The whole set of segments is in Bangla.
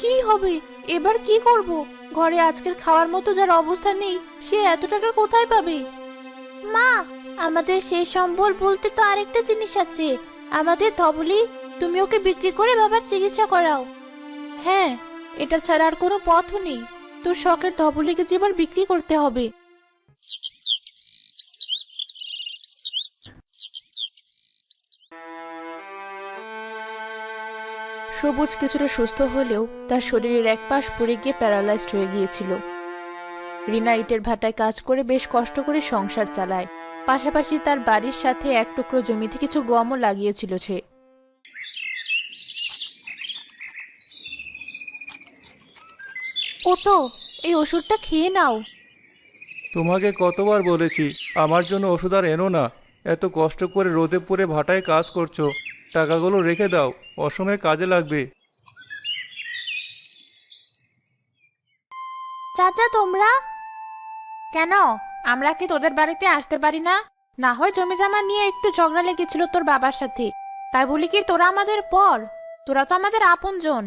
কি হবে? এবার কি করব? ঘরে আজকের খাওয়ার মতো যার অবস্থা নেই, সে এত টাকা কোথায় পাবে? মা, আমাদের সেই সম্বল বলতে তো আরেকটা জিনিস আছে, আমাদের ধবলি। তুমি ওকে বিক্রি করে বাবার চিকিৎসা করাও। হ্যাঁ, এটা ছাড়া আর কোনো পথও নেই। তোর শখের ধবলিকে যে এবার বিক্রি করতে হবে। সবুজ কিছুটা সুস্থ হলেও তার শরীরের এক পাশ পড়ে গিয়ে প্যারালাইজড হয়ে গিয়েছিল। রিনা ইটের ভাটায় কাজ করে বেশ কষ্ট করে সংসার চালায়। পাশাপাশি তার বাড়ির সাথে এক টুকরো জমিতে কিছু গমও লাগিয়েছিল সে। ওঠো, এই ওষুধটা খেয়ে নাও। তোমাকে কতবার বলেছি আমার জন্য ওষুধ আর এনো না। এত কষ্ট করে রোদে পুড়ে ভাটায় কাজ করছো, টাকাগুলো রেখে দাও, অসময়ে কাজে লাগবে। চাচা, তোমরা কেন? আমরা কি তোদের বাড়িতে আসতে পারি না? না হয় জমি জমা নিয়ে একটু ঝগড়া লেগেছিল তোর বাবার সাথে, তাই বলি কি তোরা আমাদের পর? তোরা তো আমাদের আপনজন।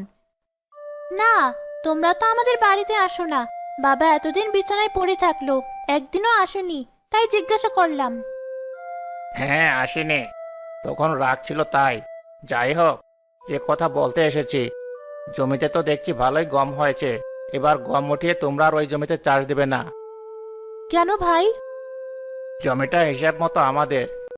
না, তোমরা তো আমাদের বাড়িতে আসো না। বাবা এতদিন বিছানায় পড়ে থাকলো, একদিনও আসেনি, তাই জিজ্ঞাসা করলাম। হ্যাঁ, আসেনি, তখন রাগ ছিল তাই। যাই হোক, যে কথা বলতে এসেছি, জমিতে তো দেখছি ভালোই গম হয়েছে। এবার গম উঠিয়ে তোমরা আর ওই জমিতে চাষ দেবে না। কেন ভাই? জমিটা হিসাব মতো আমাদের,